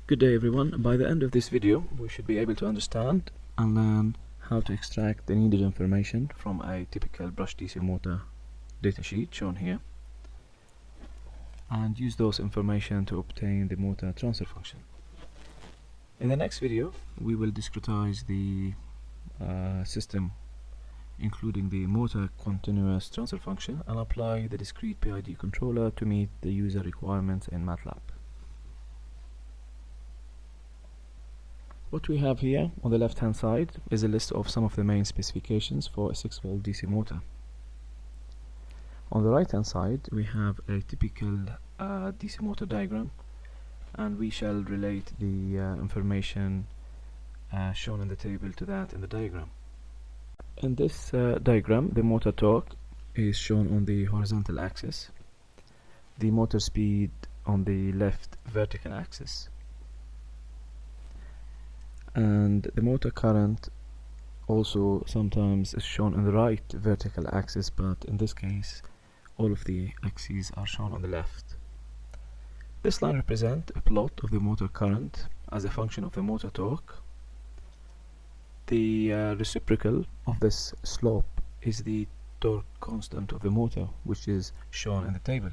Good day everyone. By the end of this video we should be able to understand and learn how to extract the needed information from a typical brush DC motor datasheet shown here and use those information to obtain the motor transfer function. In the next video we will discretize the system including the motor continuous transfer function and apply the discrete PID controller to meet the user requirements in MATLAB. What we have here on the left hand side is a list of some of the main specifications for a 6-volt DC motor. On the right hand side we have a typical DC motor diagram, and we shall relate the information shown in the table to that in the diagram. In this diagram, the motor torque is shown on the horizontal axis, the motor speed on the left vertical axis, and the motor current also sometimes is shown on the right vertical axis, but in this case all of the axes are shown on the left. This line represents a plot of the motor current as a function of the motor torque. The reciprocal of this slope is the torque constant of the motor, which is shown in the table.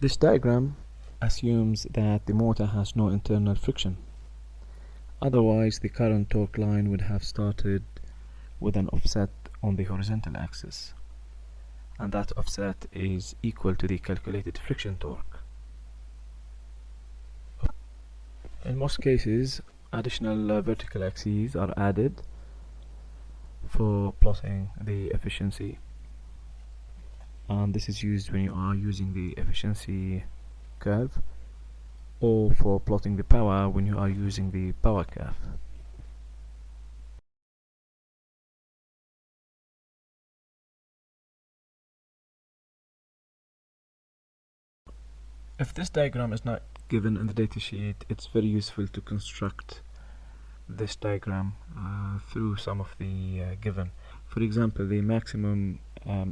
This diagram assumes that the motor has no internal friction. Otherwise, the current torque line would have started with an offset on the horizontal axis, and that offset is equal to the calculated friction torque. In most cases, additional vertical axes are added for plotting the efficiency, and this is used when you are using the efficiency curve, or for plotting the power when you are using the power curve. If this diagram is not given in the datasheet, it's very useful to construct this diagram through some of the given. For example, the maximum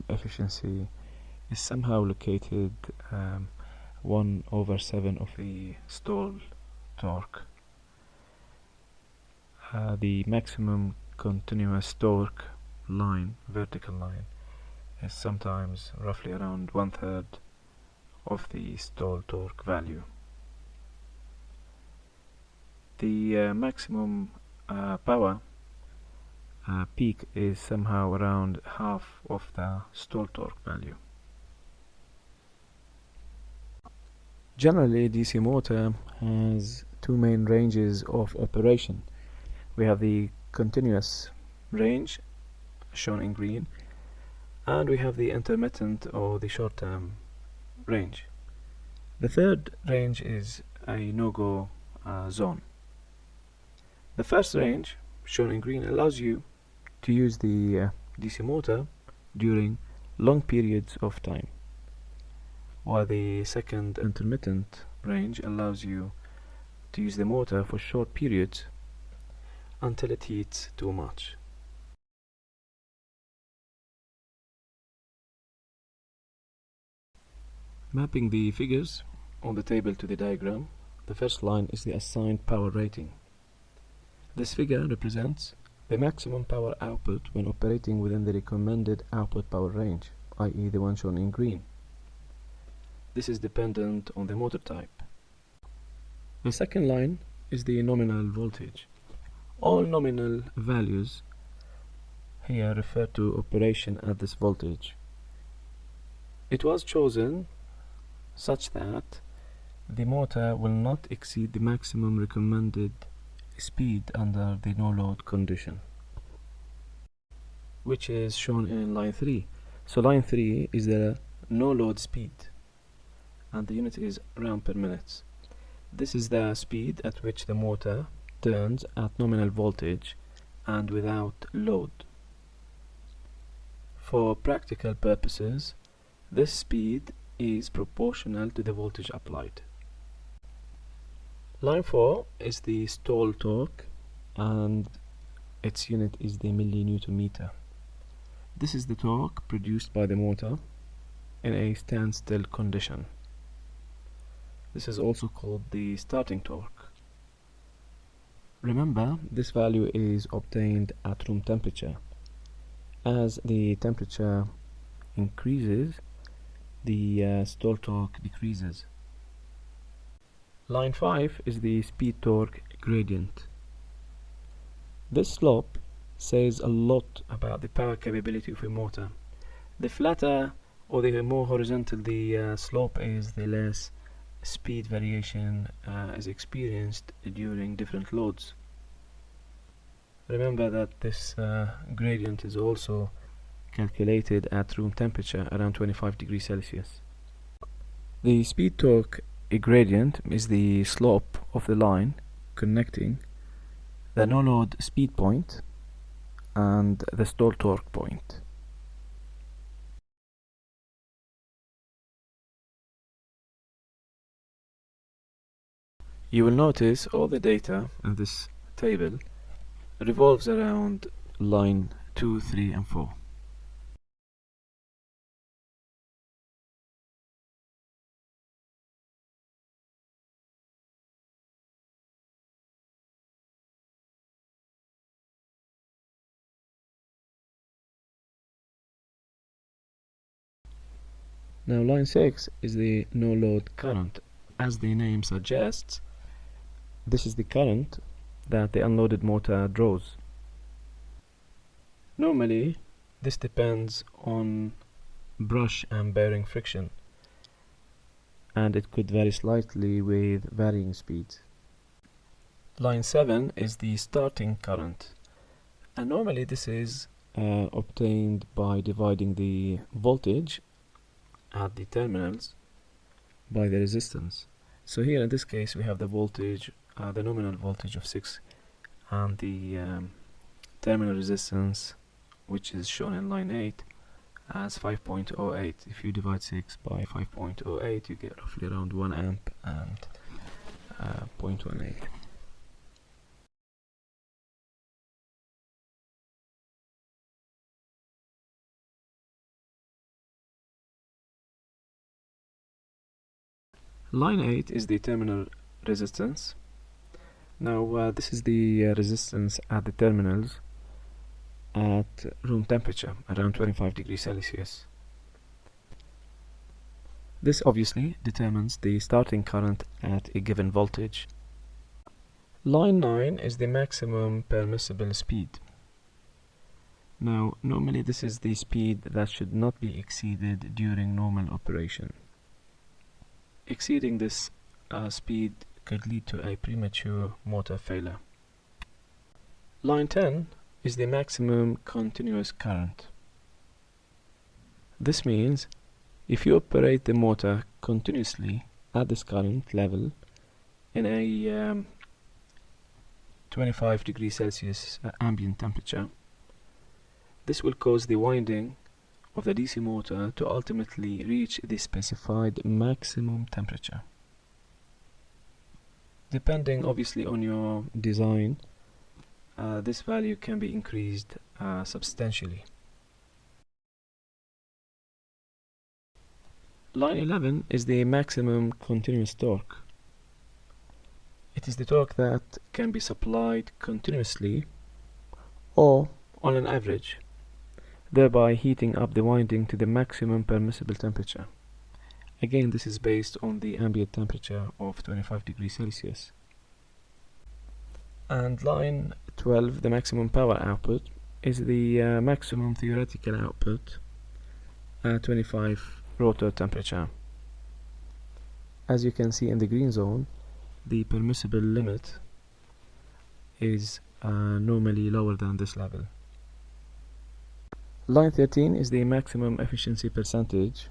efficiency is somehow located 1/7 of the stall torque. The maximum continuous torque line, vertical line, is sometimes roughly around 1/3 of the stall torque value. The maximum power peak is somehow around half of the stall torque value. Generally, DC motor has two main ranges of operation. We have the continuous range, shown in green, and we have the intermittent or the short-term range. The third range is a no-go zone. The first range, shown in green, allows you to use the DC motor during long periods of time, while the second intermittent range allows you to use the motor for short periods until it heats too much. Mapping the figures on the table to the diagram, the first line is the assigned power rating. This figure represents the maximum power output when operating within the recommended output power range, i.e. the one shown in green. This is dependent on the motor type. The second line is the nominal voltage. All nominal values here refer to operation at this voltage. It was chosen such that the motor will not exceed the maximum recommended speed under the no-load condition, which is shown in line 3. So line 3 is the no-load speed, and the unit is round per minute. This is the speed at which the motor turns at nominal voltage and without load. For practical purposes, this speed is proportional to the voltage applied. Line 4 is the stall torque, and its unit is the millinewton meter. This is the torque produced by the motor in a standstill condition. This is also called the starting torque. Remember, this value is obtained at room temperature. As the temperature increases, the stall torque decreases. Line 5 is the speed torque gradient. This slope says a lot about the power capability of a motor. The flatter or the more horizontal the slope is, the less speed variation is experienced during different loads. Remember that this gradient is also calculated at room temperature around 25 degrees Celsius. The speed torque gradient is the slope of the line connecting the no-load speed point and the stall torque point. You will notice all the data in this table revolves around line 2, 3 and 4. Now line 6 is the no-load current. As the name suggests, this is the current that the unloaded motor draws. Normally, this depends on brush and bearing friction, and it could vary slightly with varying speeds. Line 7 is the starting current, and normally this is obtained by dividing the voltage at the terminals by the resistance. So here in this case we have the voltage, the nominal voltage of 6, and the terminal resistance, which is shown in line 8 as 5.08. If you divide 6 by 5.08, you get roughly around 1 amp and 0.18. Line 8 is the terminal resistance. Now this is the resistance at the terminals at room temperature, around 25 degrees Celsius. This obviously determines the starting current at a given voltage. Line 9 is the maximum permissible speed. Now normally this is the speed that should not be exceeded during normal operation. Exceeding this speed could lead to a premature motor failure. Line 10 is the maximum continuous current. This means if you operate the motor continuously at this current level in a 25 degrees Celsius ambient temperature, this will cause the winding of the DC motor to ultimately reach the specified maximum temperature. Depending obviously on your design, this value can be increased substantially. Line 11 is the maximum continuous torque. It is the torque that can be supplied continuously or on an average, thereby heating up the winding to the maximum permissible temperature. Again, this is based on the ambient temperature of 25 degrees Celsius. And line 12, the maximum power output, is the maximum theoretical output at 25 rotor temperature. As you can see in the green zone, the permissible limit is normally lower than this level. Line 13 is the maximum efficiency percentage.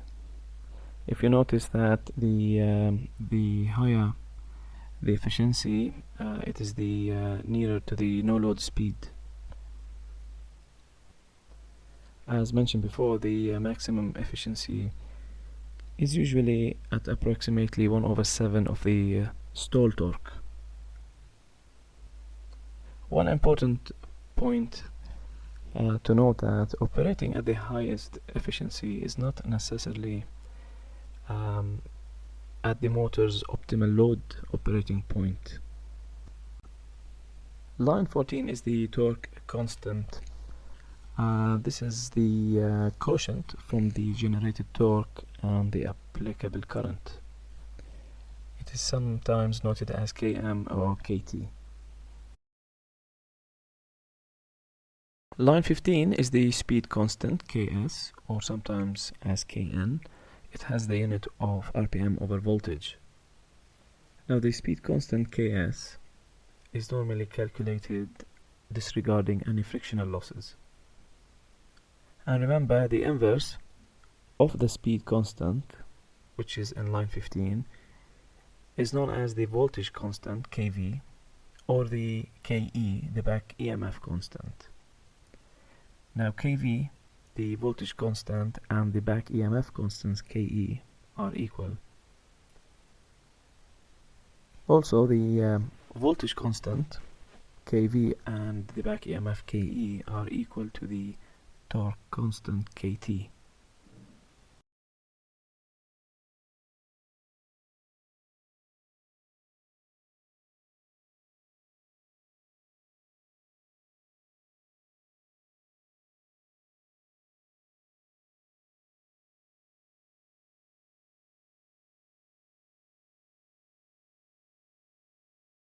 If you notice that the higher the efficiency, it is the nearer to the no-load speed. As mentioned before, the maximum efficiency is usually at approximately 1/7 of the stall torque. One important point to note that operating at the highest efficiency is not necessarily at the motor's optimal load operating point. Line 14 is the torque constant. This is the quotient from the generated torque and the applicable current. It is sometimes noted as Km or Kt. Line 15 is the speed constant, Ks, or sometimes as Kn. It has the unit of RPM over voltage. Now the speed constant Ks is normally calculated disregarding any frictional losses. And remember, the inverse of the speed constant, which is in line 15, is known as the voltage constant, Kv, or the Ke, the back EMF constant. Now Kv, the voltage constant, and the back EMF constants Ke are equal. Also, the voltage constant Kv and the back EMF Ke are equal to the torque constant Kt.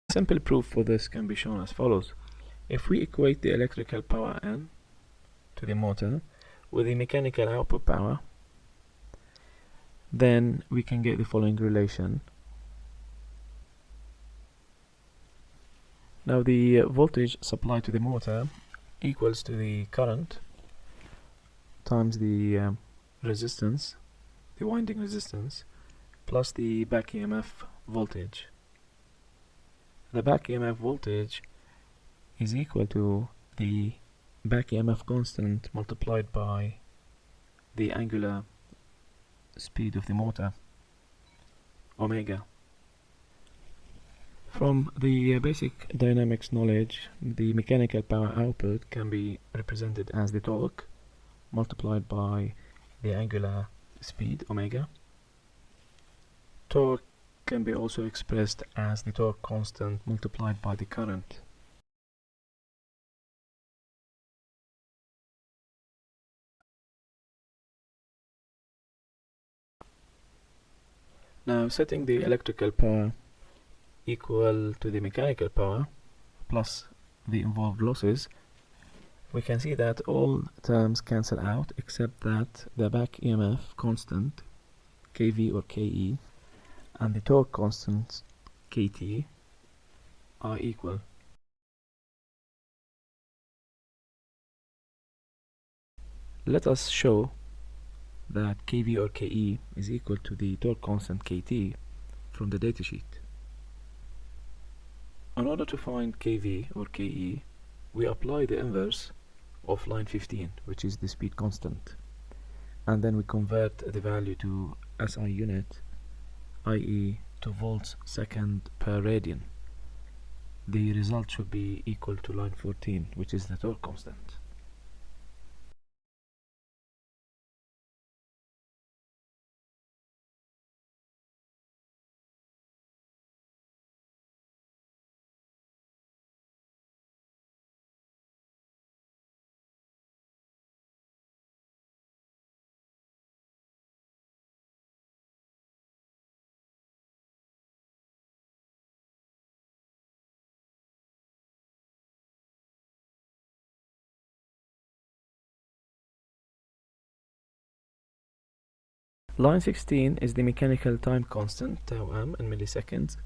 Simple proof for this can be shown as follows. If we equate the electrical power N to the motor with the mechanical output power, then we can get the following relation. Now the voltage supplied to the motor equals to the current times the resistance, the winding resistance, plus the back EMF voltage. The back EMF voltage is equal to the back EMF constant multiplied by the angular speed of the motor, omega. From the basic dynamics knowledge, the mechanical power output can be represented as the torque multiplied by the angular speed, omega. Torque can be also expressed as the torque constant multiplied by the current. Now, setting the electrical power equal to the mechanical power plus the involved losses, we can see that all terms cancel out except that the back EMF constant, Kv or Ke, and the torque constant, Kt, are equal. Let us show that Kv or Ke is equal to the torque constant Kt from the datasheet. In order to find Kv or Ke, we apply the inverse of line 15, which is the speed constant, and then we convert the value to SI unit, i.e. to volts second per radian. The result should be equal to line 14, which is the torque constant. Line 16 is the mechanical time constant, tau m, in milliseconds.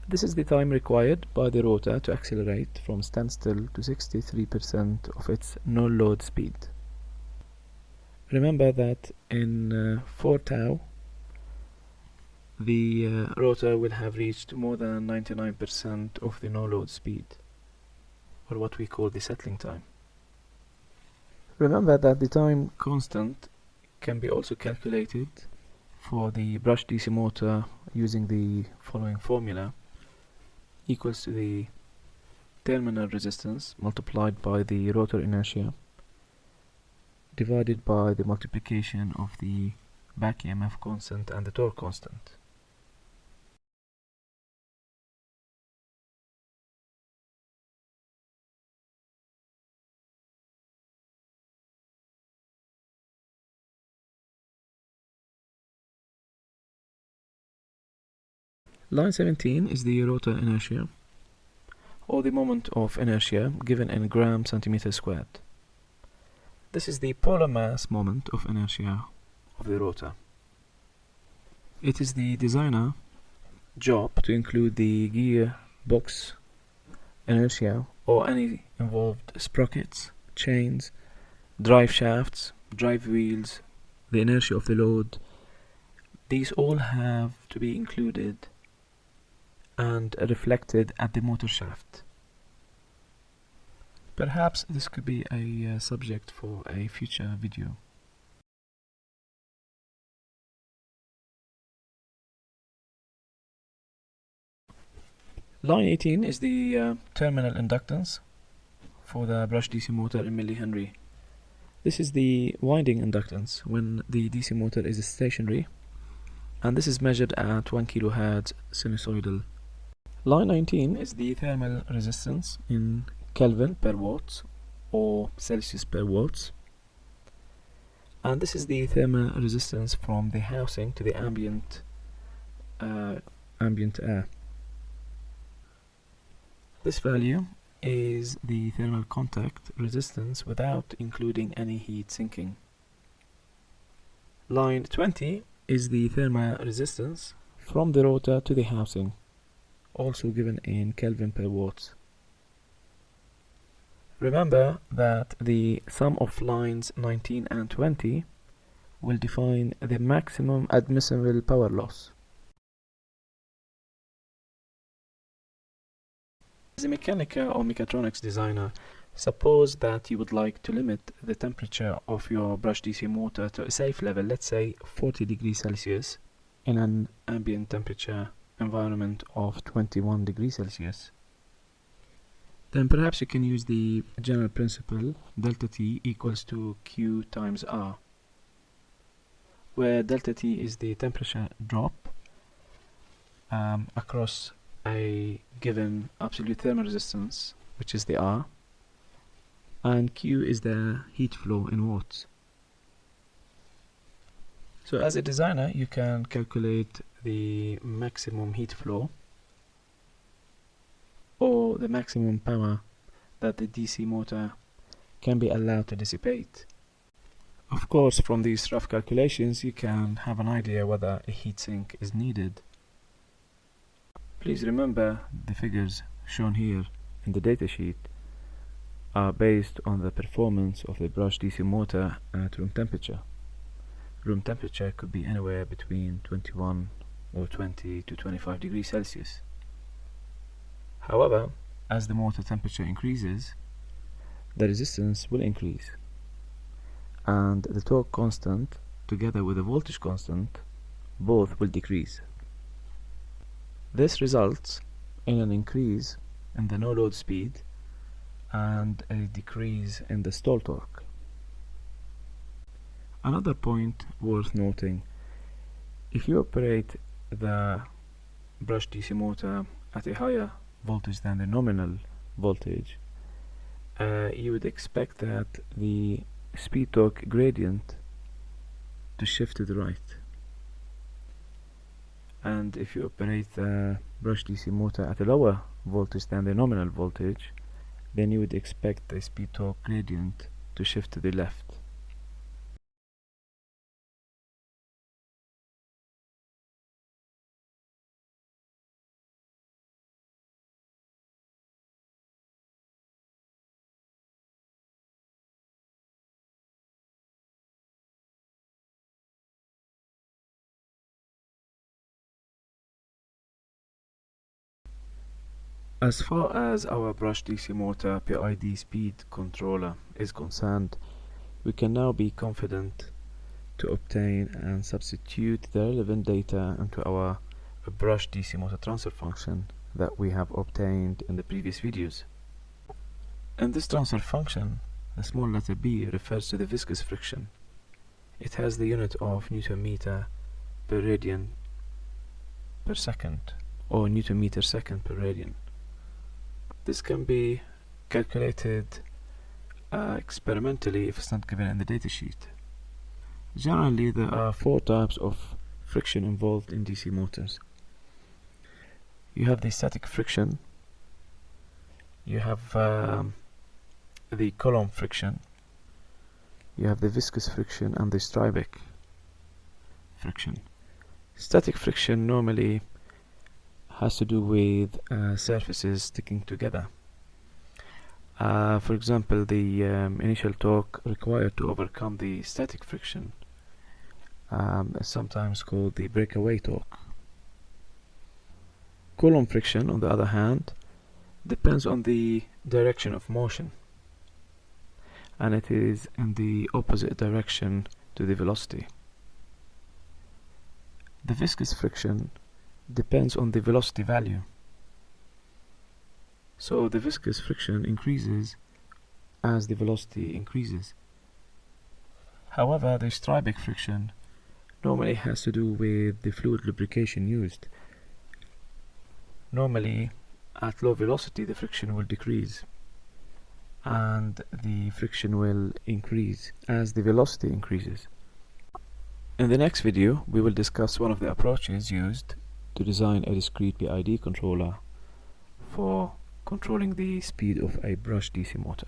This is the time required by the rotor to accelerate from standstill to 63% of its no-load speed. Remember that in 4 tau, the rotor will have reached more than 99% of the no-load speed, or what we call the settling time. Remember that the time constant can be also calculated for the brushed DC motor using the following formula, equals to the terminal resistance multiplied by the rotor inertia divided by the multiplication of the back EMF constant and the torque constant. Line 17 is the rotor inertia, or the moment of inertia given in grams centimeter squared. This is the polar mass moment of inertia of the rotor. It is the designer job to include the gearbox inertia or any involved sprockets, chains, drive shafts, drive wheels, the inertia of the load. These all have to be included and reflected at the motor shaft. Perhaps this could be a subject for a future video. Line 18 is the terminal inductance for the brush DC motor in millihenry. This is the winding inductance when the DC motor is stationary, and this is measured at 1 kHz sinusoidal. Line 19 is the thermal resistance in Kelvin per watt or Celsius per watts, and this is the thermal resistance from the housing to the ambient air. This value is the thermal contact resistance without including any heat sinking. Line 20 is the thermal resistance from the rotor to the housing, also given in Kelvin per watt. Remember that the sum of lines 19 and 20 will define the maximum admissible power loss. As a mechanical or mechatronics designer, suppose that you would like to limit the temperature of your brush DC motor to a safe level, let's say 40 degrees Celsius, in an ambient temperature environment of 21 degrees Celsius. Then perhaps you can use the general principle delta T equals to Q times R, where delta T is the temperature drop across a given absolute thermal resistance, which is the R, and Q is the heat flow in watts. So as a designer, you can calculate the maximum heat flow or the maximum power that the DC motor can be allowed to dissipate. Of course, from these rough calculations, you can have an idea whether a heatsink is needed. Please remember the figures shown here in the datasheet are based on the performance of the brush DC motor at room temperature. Room temperature could be anywhere between 21 or 20 to 25 degrees Celsius. However, as the motor temperature increases, the resistance will increase, and the torque constant together with the voltage constant both will decrease. This results in an increase in the no-load speed and a decrease in the stall torque. Another point worth noting: if you operate the brush DC motor at a higher voltage than the nominal voltage, you would expect that the speed torque gradient to shift to the right. And if you operate the brush DC motor at a lower voltage than the nominal voltage, then you would expect the speed torque gradient to shift to the left. As far as our brush DC motor PID speed controller is concerned, we can now be confident to obtain and substitute the relevant data into our brush DC motor transfer function that we have obtained in the previous videos. In this transfer function, the small letter b refers to the viscous friction. It has the unit of Newton meter per radian per second, or Newton meter second per radian. This can be calculated experimentally if it's not given in the datasheet. Generally, there are 4 types of friction involved in DC motors. You have the static friction, you have the column friction, you have the viscous friction and the stribic friction. Static friction normally has to do with surfaces sticking together. For example, the initial torque required to overcome the static friction is sometimes called the breakaway torque. Column friction, on the other hand, depends on the direction of motion, and it is in the opposite direction to the velocity. The viscous friction depends on the velocity value. So the viscous friction increases as the velocity increases. However, the stribic friction normally has to do with the fluid lubrication used. Normally, at low velocity, the friction will decrease and the friction will increase as the velocity increases. In the next video, we will discuss one of the approaches used to design a discrete PID controller for controlling the speed of a brush DC motor.